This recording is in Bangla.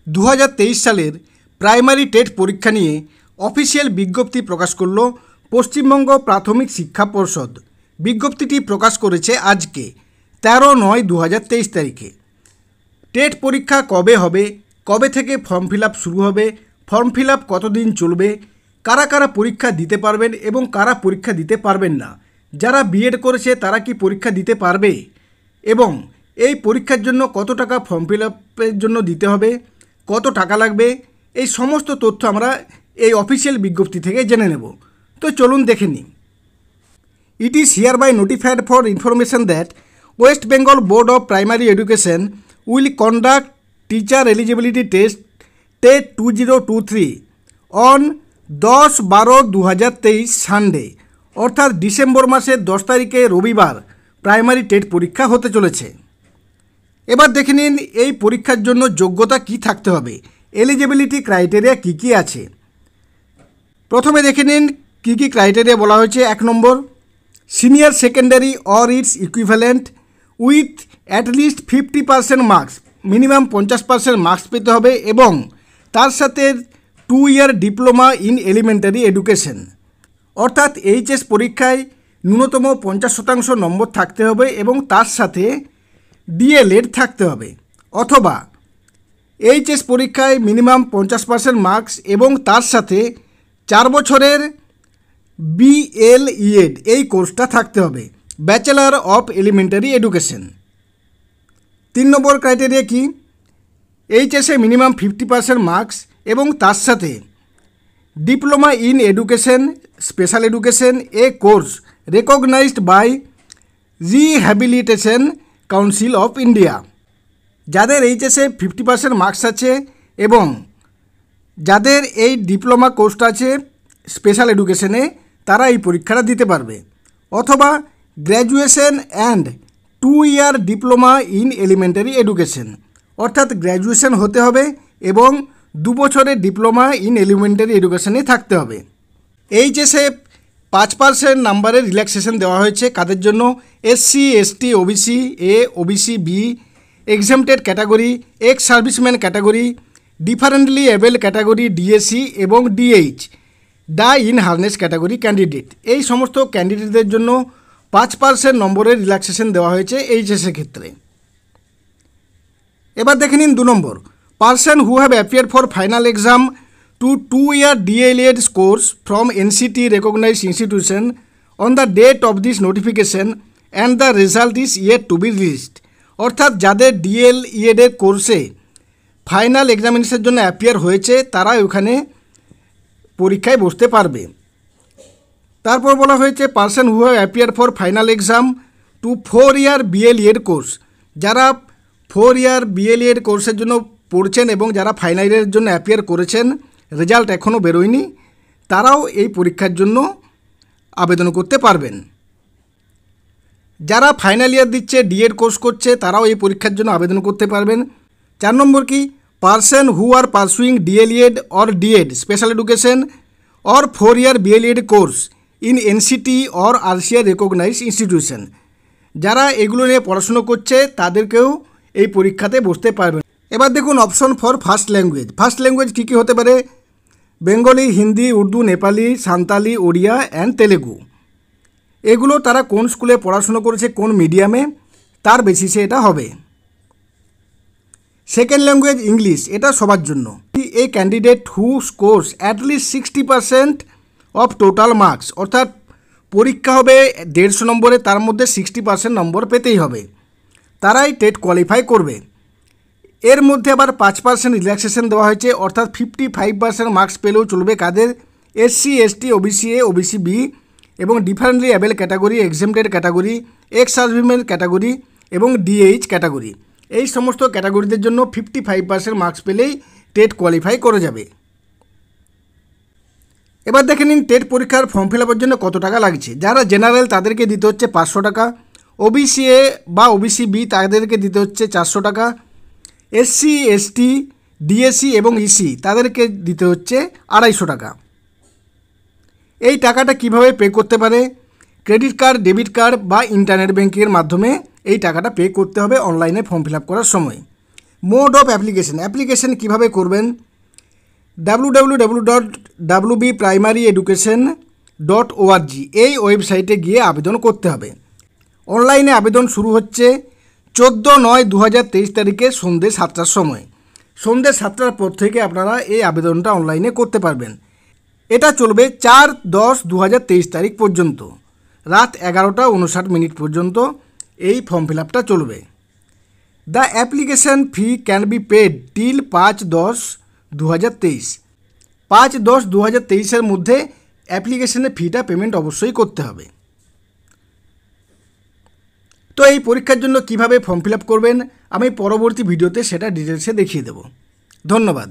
2023 সালের প্রাইমারি টেট পরীক্ষা নিয়ে অফিসিয়াল বিজ্ঞপ্তি প্রকাশ করল পশ্চিমবঙ্গ প্রাথমিক শিক্ষা পর্ষদ। বিজ্ঞপ্তিটি প্রকাশ করেছে আজকে 13/9/2023 তারিখে। টেট পরীক্ষা কবে হবে, কবে থেকে ফর্ম ফিল আপ শুরু হবে, ফর্ম ফিল আপ কতদিন চলবে, কারা কারা পরীক্ষা দিতে পারবেন এবং কারা পরীক্ষা দিতে পারবেন না, যারা B.ed করেছে তারা কি পরীক্ষা দিতে পারবে এবং এই পরীক্ষার জন্য কত টাকা ফর্ম ফিল আপের জন্য দিতে হবে, কত টাকা লাগবে, এই সমস্ত তথ্য আমরা এই অফিসিয়াল বিজ্ঞপ্তি থেকে জেনে নেব। তো চলুন দেখে নিই। It is hereby notified for information that West Bengal Board of Primary Education will conduct teacher eligibility test TET 2023 on 10/12/2023 Sunday, অর্থাৎ ডিসেম্বর মাসের 10 তারিখে রবিবার প্রাইমারি টেট পরীক্ষা হতে চলেছে। এবার দেখে নিন এই পরীক্ষার জন্য যোগ্যতা কি থাকতে হবে, এলিজিবিলিটি ক্রাইটেরিয়া কি কি আছে। প্রথমে দেখে নিন কি কি ক্রাইটেরিয়া বলা হয়েছে। 1 নম্বর, senior secondary or its equivalent with at least 50% marks, minimum 50% marks পেতে হবে এবং তার সাথে 2 year diploma in elementary education, অর্থাৎ এইচএস পরীক্ষায় ন্যূনতম 50% নম্বর থাকতে হবে এবং তার সাথে DLED থাকতে হবে, অথবা এইচএস পরীক্ষায় মিনিমাম 50% মার্কস এবং তার সাথে 4 বছরের BLED এই কোর্সটা থাকতে হবে, ব্যাচেলার অফ এলিমেন্টারি এডুকেশন। 3 নম্বর ক্রাইটেরিয়া কি, এইচএসে মিনিমাম 50% মার্কস এবং তার সাথে diploma in education special education a course recognized by rehabilitation council of India. যাদের এইচএসে 50% মার্কস আছে এবং যাদের এই ডিপ্লোমা কোর্সটা আছে স্পেশাল এডুকেশনে, তারা এই পরীক্ষাটা দিতে পারবে, অথবা graduation and 2 year diploma in elementary education, অর্থাৎ গ্র্যাজুয়েশন হতে হবে এবং 2 বছরের ডিপ্লোমা ইন এলিমেন্টারি এডুকেশনে থাকতে হবে। এইচএসে 5% নাম্বারের রিল্যাক্সেশন দেওয়া হয়েছে কাদের জন্য, SC ST OBC A OBC B exempted category, ex serviceman category, differently abled category DSC এবং DH die in harness category candidate. এই সমস্ত ক্যান্ডিডেটদের জন্য 5% নম্বরের রিল্যাক্সেশন দেওয়া হয়েছে এইচএসের ক্ষেত্রে। এবার দেখে নিন 2 নম্বর, person who have appeared for final exam to 2 year DLED course from NCT recognized institution on the date of this notification and the result is yet to be released, অর্থাৎ যাদের DLED এর কোর্সে ফাইনাল এক্সামিনেশনের জন্য অ্যাপিয়ার হয়েছে তারা ওখানে পরীক্ষায় বসতে পারবে। তারপর বলা হয়েছে person who have appear for final exam to 4 year BLED course, যারা 4 year BLED কোর্সের জন্য পড়ছেন এবং যারা ফাইনাল ইয়ারের জন্য অ্যাপিয়ার করেছেন, রেজাল্ট এখনও বেরোয়নি, তারাও এই পরীক্ষার জন্য আবেদন করতে পারবেন। যারা ফাইনাল ইয়ার দিচ্ছে DED কোর্স করছে তারাও এই পরীক্ষার জন্য আবেদন করতে পারবেন। 4 নম্বর কি, person who are pursuing DLED or DED special education or 4 year BLED course in NCT or RCI recognized institution, যারা এগুলো নিয়ে পড়াশুনো করছে তাদেরকেও এই পরীক্ষাতে বসতে পারবেন। এবার দেখুন option for first language. First language কী কী হতে পারে, বেঙ্গলি, হিন্দি, উর্দু, নেপালি, সাঁওতালি, ওড়িয়া অ্যান্ড তেলেগু। এগুলো তারা কোন স্কুলে পড়াশুনো করেছে, কোন মিডিয়ামে, তার বেসিসে এটা হবে। সেকেন্ড ল্যাঙ্গুয়েজ ইংলিশ, এটা সবার জন্য। এই candidate who scores at least 60% of total marks, অর্থাৎ পরীক্ষা হবে 150 নম্বরে, তার মধ্যে 60% নম্বর পেতেই হবে, তারাই টেট কোয়ালিফাই করবে। এর মধ্যে আবার 5% রিল্যাক্সেশন দেওয়া হয়েছে, অর্থাৎ 55% মার্কস পেলেও চলবে কাদের, SC ST OBC A OBC B এবং differently abled category, exempted category, ex serviceman category এবং DH ক্যাটাগরি। এই সমস্ত ক্যাটাগরিদের জন্য 55% মার্কস পেলেই টেট কোয়ালিফাই করে যাবে। এবার দেখে নিন টেট পরীক্ষার ফর্ম ফিল আপের জন্য কত টাকা লাগছে। যারা জেনারেল তাদেরকে দিতে হচ্ছে 500 টাকা, OBC A বা OBC B তাদেরকে দিতে হচ্ছে 400 টাকা, SC ST DSC এবং EC তাদেরকে দিতে হচ্ছে 250 টাকা। এই টাকাটা কিভাবে পে করতে পারে, ক্রেডিট কার্ড, ডেবিট কার্ড বা ইন্টারনেট ব্যাঙ্কিংয়ের মাধ্যমে এই টাকাটা পে করতে হবে অনলাইনে ফর্ম ফিল আপ করার সময়। মোড অফ অ্যাপ্লিকেশন কীভাবে করবেন, www.wbprimaryeducation.org এই ওয়েবসাইটে গিয়ে আবেদন করতে হবে। অনলাইনে আবেদন শুরু হচ্ছে 14/9/2023 তারিখে সন্ধ্যে 7টার সময়। সন্ধ্যে 7টার পর থেকে আপনারা এই আবেদনটা অনলাইনে করতে পারবেন। এটা চলবে 4/10/2023 তারিখ পর্যন্ত, রাত 11:59 পর্যন্ত এই ফর্ম ফিল আপটা চলবে। The application fee can be paid till 5/10/2023। 5/10/2023 মধ্যে অ্যাপ্লিকেশনের ফিটা পেমেন্ট অবশ্যই করতে হবে। তো এই পরীক্ষার জন্য কিভাবে ফর্ম ফিল আপ করবেন আমি পরবর্তী ভিডিওতে সেটা ডিটেলসে দেখিয়ে দেব। ধন্যবাদ।